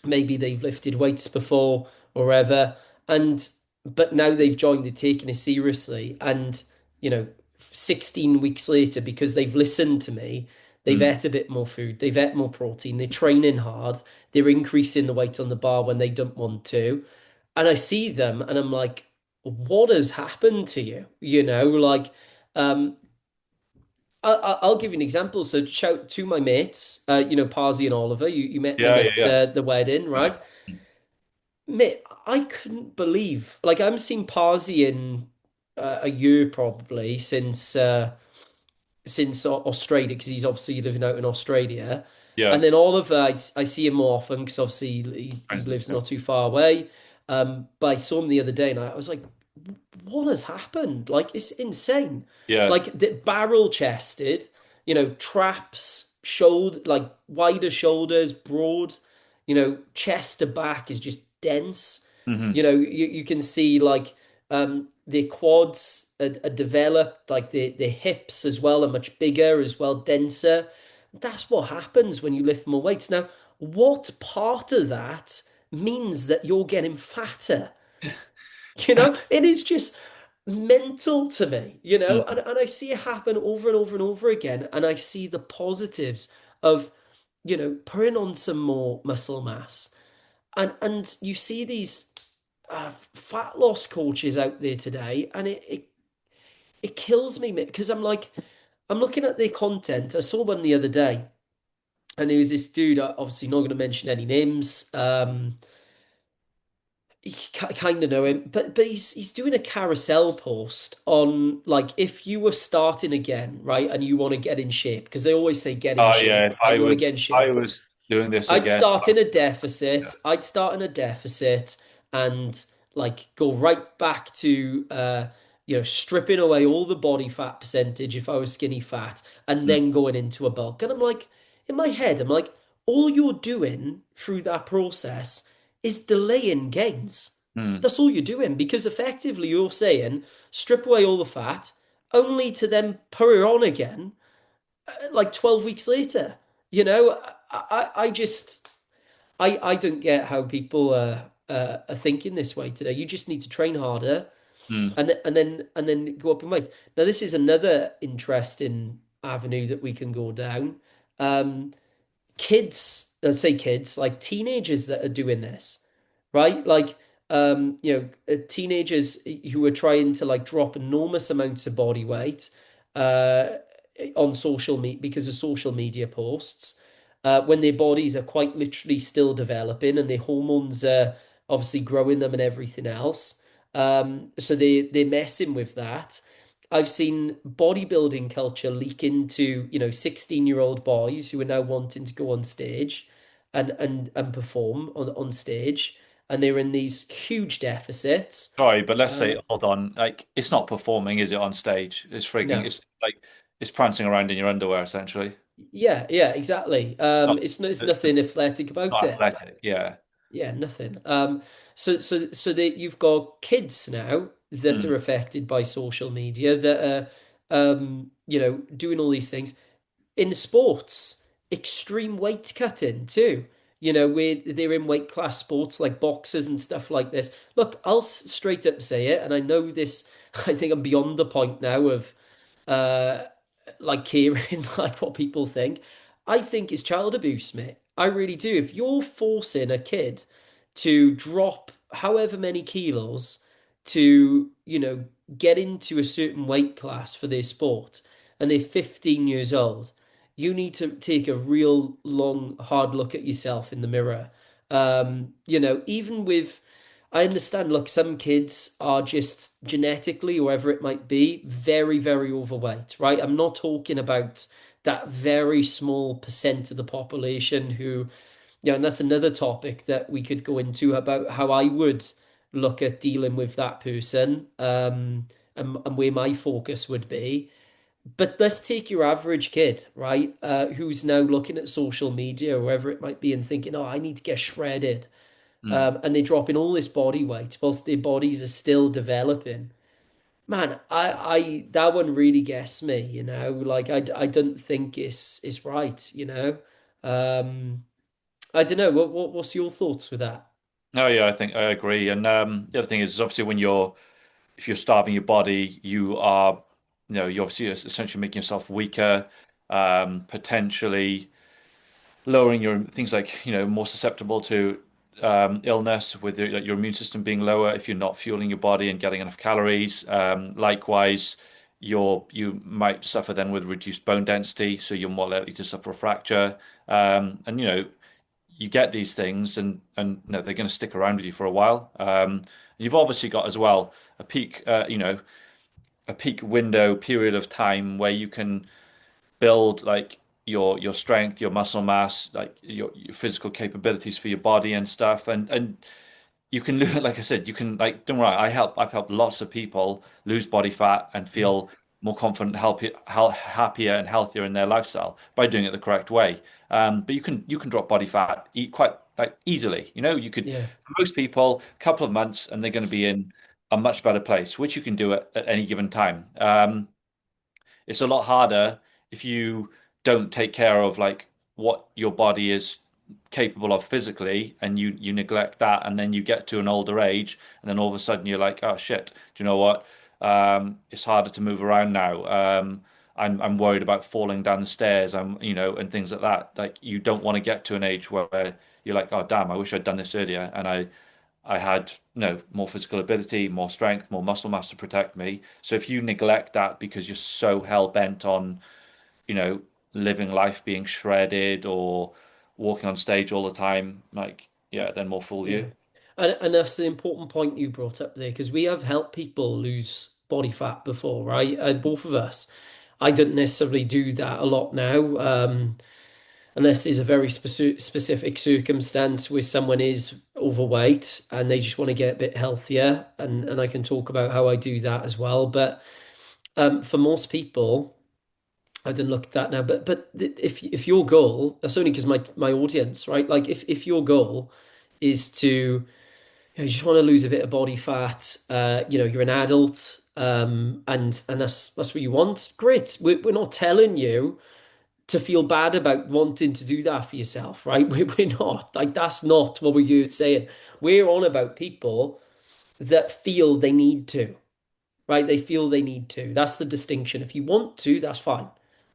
[SPEAKER 1] Maybe they've lifted weights before or whatever, and but now they've joined, they're taking it seriously, and you know 16 weeks later, because they've listened to me, they've
[SPEAKER 2] Mm.
[SPEAKER 1] ate a bit more food, they've ate more protein, they're training hard, they're increasing the weight on the bar when they don't want to, and I see them and I'm like, what has happened to you, like, um I'll give you an example. So shout to my mates, Parsi and Oliver. You met them
[SPEAKER 2] Yeah, yeah,
[SPEAKER 1] at
[SPEAKER 2] yeah.
[SPEAKER 1] the wedding,
[SPEAKER 2] Yeah.
[SPEAKER 1] right? Mate, I couldn't believe, like, I haven't seen Parsi in a year probably since Australia, because he's obviously living out in Australia.
[SPEAKER 2] Yeah.
[SPEAKER 1] And then Oliver, I see him more often because obviously he
[SPEAKER 2] Crazy.
[SPEAKER 1] lives not too far away. But I saw him the other day and I was like, what has happened? Like, it's insane.
[SPEAKER 2] Yeah.
[SPEAKER 1] Like, the barrel chested, traps, shoulder, like wider shoulders, broad, chest to back is just dense.
[SPEAKER 2] Hmm.
[SPEAKER 1] You can see like their quads are developed, like their hips as well are much bigger, as well, denser. That's what happens when you lift more weights. Now, what part of that means that you're getting fatter? It is just mental to me, and I see it happen over and over and over again. And I see the positives of, putting on some more muscle mass. And you see these fat loss coaches out there today, and it kills me because I'm like, I'm looking at their content. I saw one the other day, and it was this dude, obviously not going to mention any names. You kind of know him, but he's doing a carousel post on, like, if you were starting again, right, and you want to get in shape, because they always say get in
[SPEAKER 2] Oh yeah.
[SPEAKER 1] shape,
[SPEAKER 2] If
[SPEAKER 1] right?
[SPEAKER 2] I
[SPEAKER 1] You want to get
[SPEAKER 2] was
[SPEAKER 1] in
[SPEAKER 2] I
[SPEAKER 1] shape.
[SPEAKER 2] was doing this
[SPEAKER 1] I'd
[SPEAKER 2] again.
[SPEAKER 1] start in a
[SPEAKER 2] Yeah.
[SPEAKER 1] deficit. I'd start in a deficit and like go right back to stripping away all the body fat percentage if I was skinny fat, and
[SPEAKER 2] Mm.
[SPEAKER 1] then going into a bulk. And I'm like, in my head, I'm like, all you're doing through that process is delaying gains.
[SPEAKER 2] Mm.
[SPEAKER 1] That's all you're doing, because effectively you're saying strip away all the fat only to then put it on again like 12 weeks later. I just I don't get how people are thinking this way today. You just need to train harder,
[SPEAKER 2] Mm.
[SPEAKER 1] and then go up in weight. Now, this is another interesting avenue that we can go down. Um, Kids, let's say kids, like teenagers that are doing this, right? Like, teenagers who are trying to like drop enormous amounts of body weight uh, on social media because of social media posts, when their bodies are quite literally still developing and their hormones are obviously growing them and everything else. So they're messing with that. I've seen bodybuilding culture leak into, 16-year-old boys who are now wanting to go on stage and perform on stage, and they're in these huge deficits.
[SPEAKER 2] Sorry, but let's say,
[SPEAKER 1] Um,
[SPEAKER 2] hold on. Like, it's not performing, is it, on stage? It's freaking.
[SPEAKER 1] no,
[SPEAKER 2] It's like it's prancing around in your underwear, essentially.
[SPEAKER 1] yeah, yeah, exactly.
[SPEAKER 2] Not,
[SPEAKER 1] It's
[SPEAKER 2] it's
[SPEAKER 1] nothing athletic about
[SPEAKER 2] not
[SPEAKER 1] it.
[SPEAKER 2] athletic. Yeah.
[SPEAKER 1] Yeah, nothing. So that you've got kids now that
[SPEAKER 2] Mm.
[SPEAKER 1] are affected by social media that are, doing all these things. In sports, extreme weight cutting too. Where they're in weight class sports like boxers and stuff like this. Look, I'll straight up say it, and I know this. I think I'm beyond the point now of uh like caring like what people think. I think it's child abuse, mate. I really do. If you're forcing a kid to drop however many kilos to, get into a certain weight class for their sport, and they're 15 years old, you need to take a real long, hard look at yourself in the mirror. Even with, I understand, look, some kids are just genetically, or whatever it might be, very, very overweight, right? I'm not talking about that very small percent of the population who, and that's another topic that we could go into about how I would look at dealing with that person, and where my focus would be. But let's take your average kid, right? Who's now looking at social media or wherever it might be and thinking, oh, I need to get shredded.
[SPEAKER 2] Mm.
[SPEAKER 1] And they're dropping all this body weight whilst their bodies are still developing. Man, that one really gets me, like I don't think it's right, I don't know. What's your thoughts with that?
[SPEAKER 2] Oh yeah, I think I agree. And the other thing is obviously when you're if you're starving your body, you are, you're obviously essentially making yourself weaker, potentially lowering your things like, more susceptible to illness with your immune system being lower if you're not fueling your body and getting enough calories. Likewise, you might suffer then with reduced bone density, so you're more likely to suffer a fracture. And you get these things, and they're going to stick around with you for a while. You've obviously got as well a peak, a peak window period of time where you can build like your strength, your muscle mass, like your physical capabilities for your body and stuff. And you can lose, like I said, you can like don't worry, I've helped lots of people lose body fat and
[SPEAKER 1] Mm.
[SPEAKER 2] feel more confident, happier and healthier in their lifestyle by doing it the correct way. But you can drop body fat eat quite like easily. You could
[SPEAKER 1] Yeah,
[SPEAKER 2] for most people, a couple of months and they're going to be in a much better place, which you can do at any given time. It's a lot harder if you don't take care of like what your body is capable of physically and you neglect that and then you get to an older age and then all of a sudden you're like, oh shit, do you know what? It's harder to move around now. I'm worried about falling down the stairs. And things like that. Like you don't want to get to an age where you're like, oh damn, I wish I'd done this earlier and I had more physical ability, more strength, more muscle mass to protect me. So if you neglect that because you're so hell bent on, you know, living life being shredded or walking on stage all the time, like yeah, then more fool
[SPEAKER 1] yeah.
[SPEAKER 2] you.
[SPEAKER 1] And that's the important point you brought up there, because we have helped people lose body fat before, right? Both of us. I don't necessarily do that a lot now, unless there's a very specific circumstance where someone is overweight and they just want to get a bit healthier, and I can talk about how I do that as well. But for most people, I didn't look at that now, but if your goal, that's only because my audience, right? Like if your goal is to, you just want to lose a bit of body fat, you're an adult, and that's what you want. Great. We're not telling you to feel bad about wanting to do that for yourself, right? We're not. Like that's not what we're saying. We're on about people that feel they need to, right? They feel they need to. That's the distinction. If you want to, that's fine.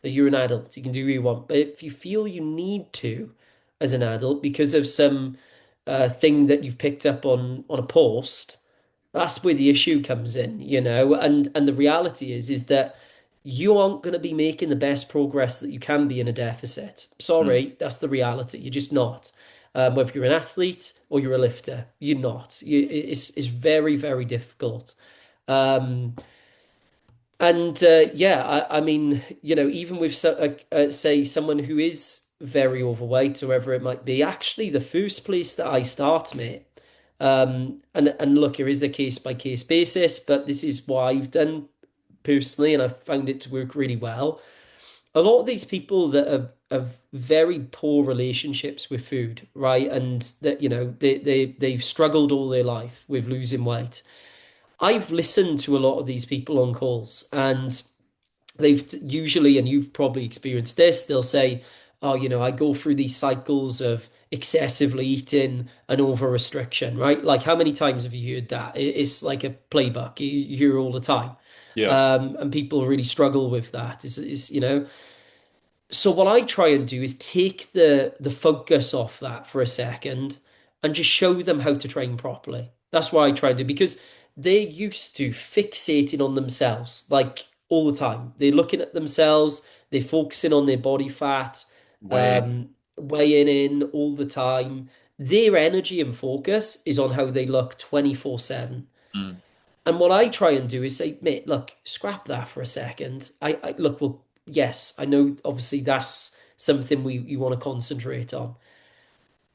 [SPEAKER 1] You're an adult. You can do what you want. But if you feel you need to as an adult because of some thing that you've picked up on a post, that's where the issue comes in, and the reality is that you aren't going to be making the best progress that you can be in a deficit.
[SPEAKER 2] Mm,
[SPEAKER 1] Sorry, that's the reality. You're just not. Whether you're an athlete or you're a lifter, you're not. It's very, very difficult. Um, and yeah, I mean, even with say someone who is very overweight or whatever it might be, actually the first place that I start, mate, and look, here is a case by case basis, but this is what I've done personally, and I've found it to work really well. A lot of these people that have very poor relationships with food, right, and that they've struggled all their life with losing weight. I've listened to a lot of these people on calls, and they've usually, and you've probably experienced this, they'll say, oh, I go through these cycles of excessively eating and over restriction, right? Like, how many times have you heard that? It's like a playbook you hear all the time.
[SPEAKER 2] yeah.
[SPEAKER 1] And people really struggle with that. So what I try and do is take the focus off that for a second and just show them how to train properly. That's what I try and do, because they're used to fixating on themselves like all the time. They're looking at themselves, they're focusing on their body fat,
[SPEAKER 2] Weighing.
[SPEAKER 1] weighing in all the time. Their energy and focus is on how they look 24/7.
[SPEAKER 2] Mm,
[SPEAKER 1] And what I try and do is say, mate, look, scrap that for a second. I look, well, yes, I know obviously that's something we you want to concentrate on,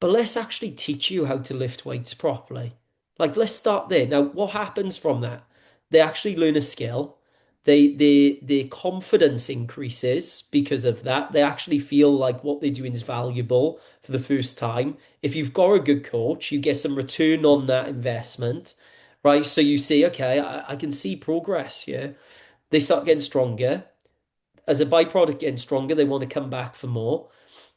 [SPEAKER 1] but let's actually teach you how to lift weights properly. Like, let's start there. Now, what happens from that? They actually learn a skill. their confidence increases because of that. They actually feel like what they're doing is valuable for the first time. If you've got a good coach, you get some return on that investment, right? So you see, okay, I can see progress here. They start getting stronger. As a byproduct, getting stronger, they want to come back for more.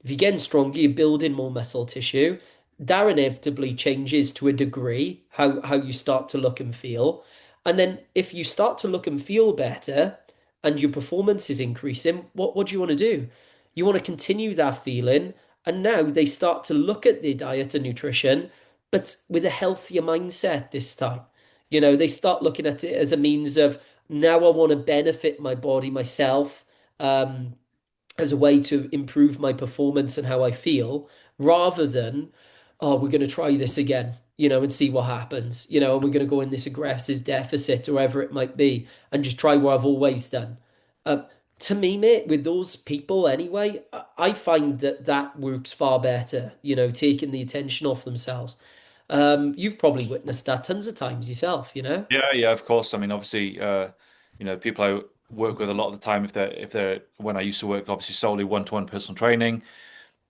[SPEAKER 1] If you're getting stronger, you're building more muscle tissue. That inevitably changes to a degree how you start to look and feel. And then if you start to look and feel better and your performance is increasing, what do you want to do? You want to continue that feeling. And now they start to look at their diet and nutrition, but with a healthier mindset this time. They start looking at it as a means of now I want to benefit my body, myself, um, as a way to improve my performance and how I feel, rather than, oh, we're going to try this again, and see what happens, and we're going to go in this aggressive deficit or whatever it might be and just try what I've always done. Um, to me, mate, with those people anyway, I find that that works far better, taking the attention off themselves. You've probably witnessed that tons of times yourself.
[SPEAKER 2] Yeah, yeah, of course. I mean, obviously, people I work with a lot of the time, if they're when I used to work obviously solely one-to-one personal training,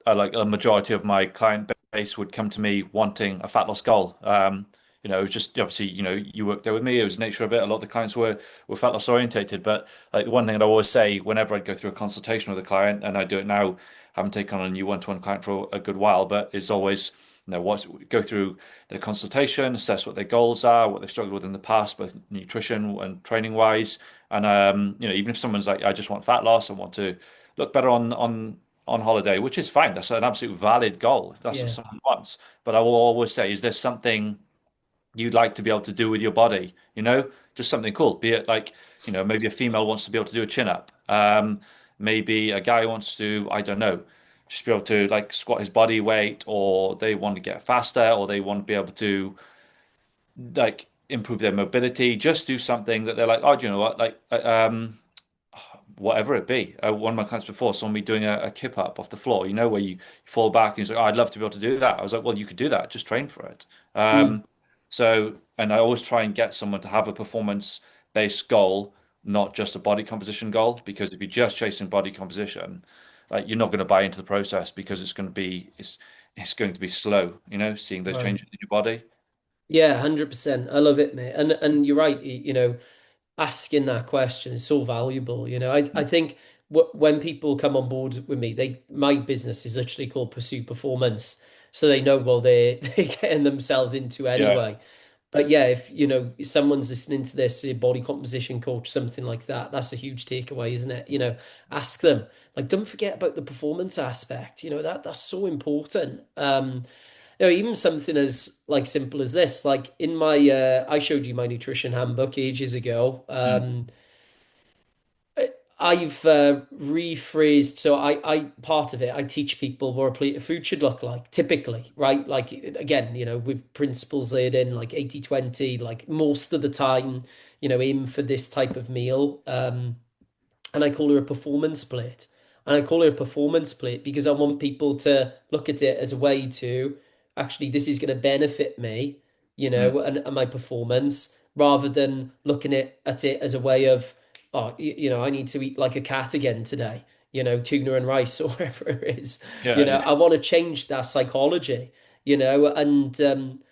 [SPEAKER 2] like a majority of my client base would come to me wanting a fat loss goal. It was just obviously, you worked there with me. It was the nature of it. A lot of the clients were fat loss orientated, but like the one thing that I always say whenever I'd go through a consultation with a client, and I do it now, I haven't taken on a new one-to-one client for a good while, but it's always, go through their consultation, assess what their goals are, what they've struggled with in the past, both nutrition and training wise. And even if someone's like, I just want fat loss, I want to look better on holiday, which is fine. That's an absolute valid goal if that's what
[SPEAKER 1] Yeah.
[SPEAKER 2] someone wants. But I will always say, is there something you'd like to be able to do with your body? Just something cool. Be it like, maybe a female wants to be able to do a chin up. Maybe a guy wants to, I don't know, just be able to like squat his body weight, or they want to get faster, or they want to be able to like improve their mobility. Just do something that they're like, oh, do you know what? Like, whatever it be. One of my clients before saw me doing a kip up off the floor, where you fall back and he's like, oh, I'd love to be able to do that. I was like, well, you could do that. Just train for it.
[SPEAKER 1] Mm.
[SPEAKER 2] And I always try and get someone to have a performance-based goal, not just a body composition goal, because if you're just chasing body composition, like you're not going to buy into the process because it's going to be slow, seeing those
[SPEAKER 1] Right.
[SPEAKER 2] changes in your body.
[SPEAKER 1] Yeah, 100%. I love it, mate. And you're right, asking that question is so valuable. I think when people come on board with me, my business is literally called Pursue Performance. So they know, well, they're getting themselves into
[SPEAKER 2] Yeah.
[SPEAKER 1] anyway. But yeah, if someone's listening to this, a body composition coach, something like that, that's a huge takeaway, isn't it? Ask them. Like, don't forget about the performance aspect. That's so important. Even something as like simple as this, like in my I showed you my nutrition handbook ages ago.
[SPEAKER 2] Mm.
[SPEAKER 1] I've rephrased, so I part of it, I teach people what a plate of food should look like, typically, right? Like again, with principles laid in like 80/20, like most of the time, aim for this type of meal. And I call her a performance plate. And I call her a performance plate because I want people to look at it as a way to actually, this is going to benefit me,
[SPEAKER 2] Mm.
[SPEAKER 1] and my performance, rather than looking at it as a way of, oh, I need to eat like a cat again today, tuna and rice or whatever it is.
[SPEAKER 2] Yeah, yeah.
[SPEAKER 1] I want to change that psychology, and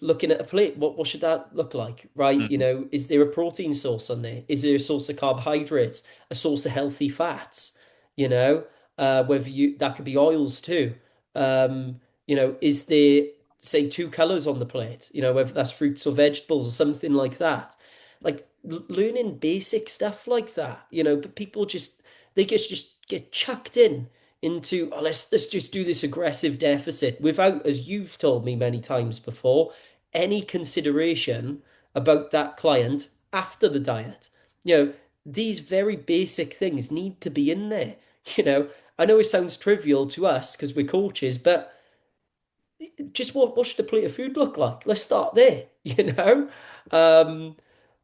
[SPEAKER 1] looking at a plate, what should that look like, right?
[SPEAKER 2] Mm.
[SPEAKER 1] Is there a protein source on there? Is there a source of carbohydrates, a source of healthy fats? You know, whether you that could be oils too. Is there, say, two colors on the plate? Whether that's fruits or vegetables or something like that. Like learning basic stuff like that. But people just get chucked into, oh, let's just do this aggressive deficit without, as you've told me many times before, any consideration about that client after the diet. These very basic things need to be in there. You know, I know it sounds trivial to us because we're coaches, but just what should a plate of food look like? Let's start there, you know? Um,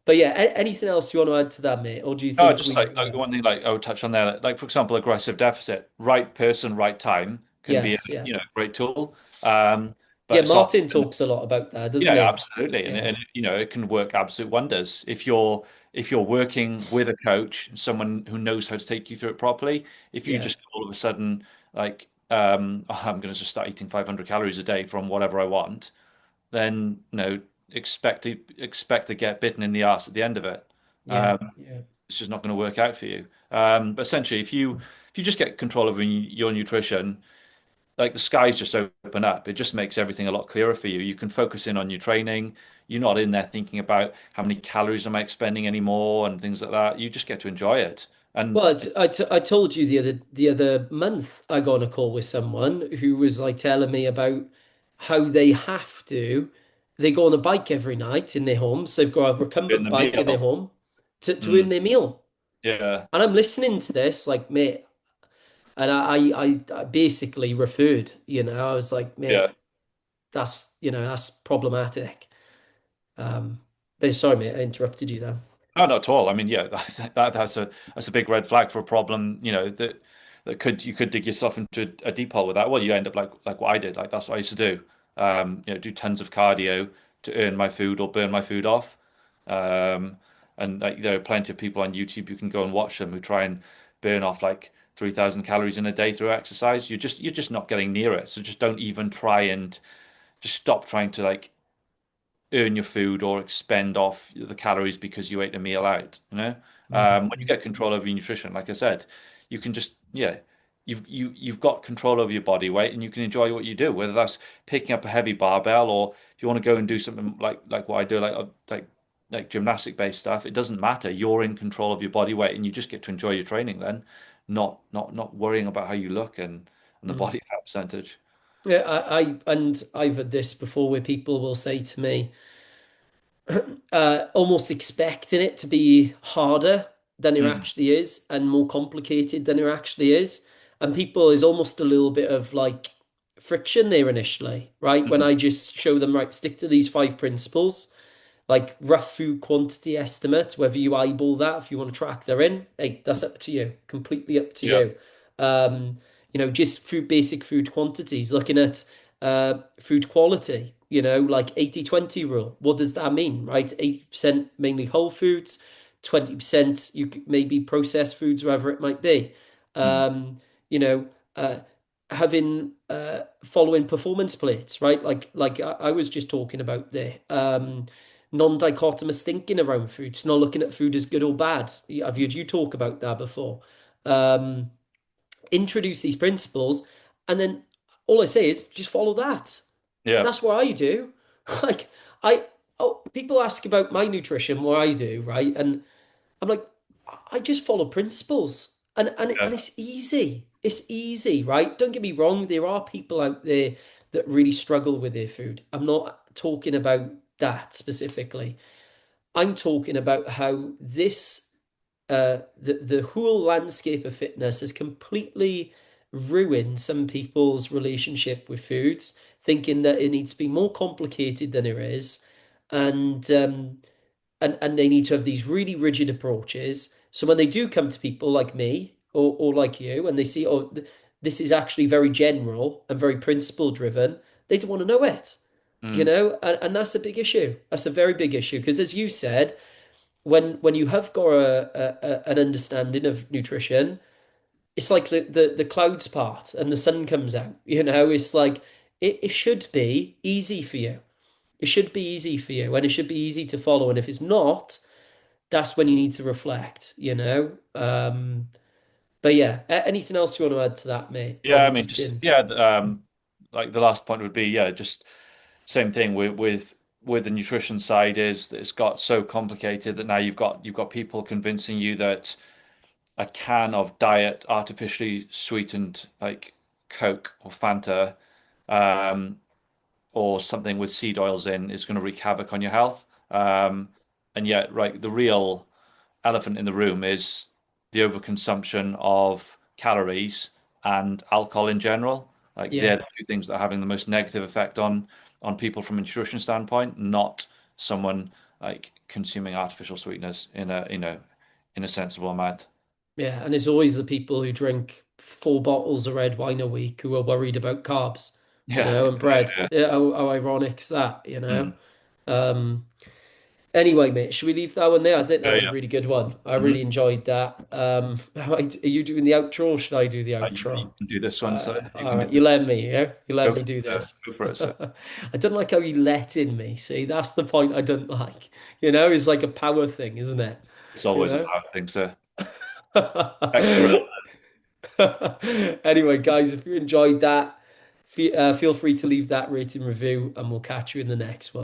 [SPEAKER 1] but yeah, anything else you want to add to that, mate? Or do you
[SPEAKER 2] No,
[SPEAKER 1] think
[SPEAKER 2] just
[SPEAKER 1] we've,
[SPEAKER 2] like the one thing like I would touch on there, like for example, aggressive deficit, right person, right time can be a
[SPEAKER 1] yes, yeah.
[SPEAKER 2] great tool. Um,
[SPEAKER 1] Yeah,
[SPEAKER 2] but it's
[SPEAKER 1] Martin
[SPEAKER 2] often
[SPEAKER 1] talks a lot about that, doesn't
[SPEAKER 2] yeah,
[SPEAKER 1] he?
[SPEAKER 2] absolutely, and
[SPEAKER 1] Yeah.
[SPEAKER 2] it can work absolute wonders if you're if you're working with a coach, someone who knows how to take you through it properly, if you
[SPEAKER 1] Yeah.
[SPEAKER 2] just all of a sudden like oh, I'm going to just start eating 500 calories a day from whatever I want, then expect to get bitten in the ass at the end of it.
[SPEAKER 1] Yeah.
[SPEAKER 2] Um,
[SPEAKER 1] Yeah.
[SPEAKER 2] it's just not going to work out for you. But essentially, if you just get control over your nutrition, like the skies just open up. It just makes everything a lot clearer for you. You can focus in on your training. You're not in there thinking about how many calories am I expending anymore and things like that. You just get to enjoy it. And
[SPEAKER 1] Well, I told you the other month I got on a call with someone who was like telling me about how they go on a bike every night in their homes. So they've got a
[SPEAKER 2] in
[SPEAKER 1] recumbent
[SPEAKER 2] the
[SPEAKER 1] bike in their
[SPEAKER 2] meal,
[SPEAKER 1] home to earn
[SPEAKER 2] mm,
[SPEAKER 1] their meal.
[SPEAKER 2] yeah,
[SPEAKER 1] And I'm listening to this like, mate, and I basically referred, I was like,
[SPEAKER 2] yeah.
[SPEAKER 1] mate, that's problematic. Um, but sorry, mate, I interrupted you there.
[SPEAKER 2] No, not at all. I mean, yeah, that's a big red flag for a problem, that you could dig yourself into a deep hole with that. Well, you end up like what I did. Like that's what I used to do. Do tons of cardio to earn my food or burn my food off. Um, and like there are plenty of people on YouTube you can go and watch them who try and burn off like 3,000 calories in a day through exercise. You're just not getting near it. So just don't even try and just stop trying to like earn your food or expend off the calories because you ate a meal out, you know? When you
[SPEAKER 1] Mhm.
[SPEAKER 2] get control over your nutrition, like I said, you can just, yeah, you've got control over your body weight and you can enjoy what you do, whether that's picking up a heavy barbell or if you want to go and do something like what I do, like gymnastic based stuff, it doesn't matter. You're in control of your body weight and you just get to enjoy your training then, not worrying about how you look and the
[SPEAKER 1] Mm.
[SPEAKER 2] body fat percentage.
[SPEAKER 1] Yeah, and I've had this before where people will say to me, almost expecting it to be harder than it
[SPEAKER 2] Mm,
[SPEAKER 1] actually is and more complicated than it actually is. And people is almost a little bit of like friction there initially, right? When
[SPEAKER 2] mm,
[SPEAKER 1] I just show them, right, stick to these five principles, like rough food quantity estimate, whether you eyeball that, if you want to track therein, hey, that's up to you, completely up to
[SPEAKER 2] yeah.
[SPEAKER 1] you. Um, just basic food quantities, looking at food quality, like 80/20 rule. What does that mean, right? 80% mainly whole foods, 20% maybe processed foods, wherever it might be.
[SPEAKER 2] Mm,
[SPEAKER 1] Um, you know, having following performance plates, right? Like I was just talking about there. Non-dichotomous thinking around food. It's not looking at food as good or bad. I've heard you talk about that before. Um, Introduce these principles, and then all I say is just follow that.
[SPEAKER 2] yeah.
[SPEAKER 1] That's what I do. Like I, people ask about my nutrition, what I do, right? And I'm like, I just follow principles, and
[SPEAKER 2] Yeah.
[SPEAKER 1] it's easy. It's easy, right? Don't get me wrong. There are people out there that really struggle with their food. I'm not talking about that specifically. I'm talking about how the whole landscape of fitness has completely ruined some people's relationship with foods, thinking that it needs to be more complicated than it is, and and they need to have these really rigid approaches. So when they do come to people like me or like you, and they see, oh, this is actually very general and very principle driven, they don't want to know it,
[SPEAKER 2] Mm,
[SPEAKER 1] and that's a big issue. That's a very big issue because, as you said, when you have got an understanding of nutrition, it's like the clouds part and the sun comes out. It's like it should be easy for you. It should be easy for you, and it should be easy to follow. And if it's not, that's when you need to reflect. But yeah, anything else you want to add to that, mate,
[SPEAKER 2] yeah,
[SPEAKER 1] while
[SPEAKER 2] I
[SPEAKER 1] we're
[SPEAKER 2] mean, just
[SPEAKER 1] in?
[SPEAKER 2] yeah. Like the last point would be, yeah, just same thing with the nutrition side is that it's got so complicated that now you've got people convincing you that a can of diet artificially sweetened like Coke or Fanta, um, or something with seed oils in is going to wreak havoc on your health. And yet, right, the real elephant in the room is the overconsumption of calories and alcohol in general. Like they're
[SPEAKER 1] Yeah.
[SPEAKER 2] the two things that are having the most negative effect on people from a nutrition standpoint, not someone like consuming artificial sweeteners in a sensible amount.
[SPEAKER 1] Yeah, and it's always the people who drink 4 bottles of red wine a week who are worried about carbs,
[SPEAKER 2] Yeah.
[SPEAKER 1] and bread.
[SPEAKER 2] Yeah.
[SPEAKER 1] Yeah, how ironic is that?
[SPEAKER 2] Mm.
[SPEAKER 1] Um, Anyway, mate, should we leave that one there? I think that
[SPEAKER 2] Yeah,
[SPEAKER 1] was a
[SPEAKER 2] yeah.
[SPEAKER 1] really good one. I
[SPEAKER 2] Hmm.
[SPEAKER 1] really enjoyed that. Are you doing the outro or should I do the
[SPEAKER 2] You
[SPEAKER 1] outro?
[SPEAKER 2] can do this one, so you
[SPEAKER 1] All
[SPEAKER 2] can do
[SPEAKER 1] right, you
[SPEAKER 2] this.
[SPEAKER 1] let me, yeah? You let
[SPEAKER 2] Go
[SPEAKER 1] me
[SPEAKER 2] for
[SPEAKER 1] do
[SPEAKER 2] it, sir.
[SPEAKER 1] this.
[SPEAKER 2] Go for it, sir.
[SPEAKER 1] I don't like how you let in me. See, that's the point I don't like. You know, it's like a power thing, isn't it?
[SPEAKER 2] It's
[SPEAKER 1] You
[SPEAKER 2] always a
[SPEAKER 1] know?
[SPEAKER 2] power thing, sir. Excellent.
[SPEAKER 1] Anyway, guys, if you enjoyed that, feel free to leave that rating review, and we'll catch you in the next one.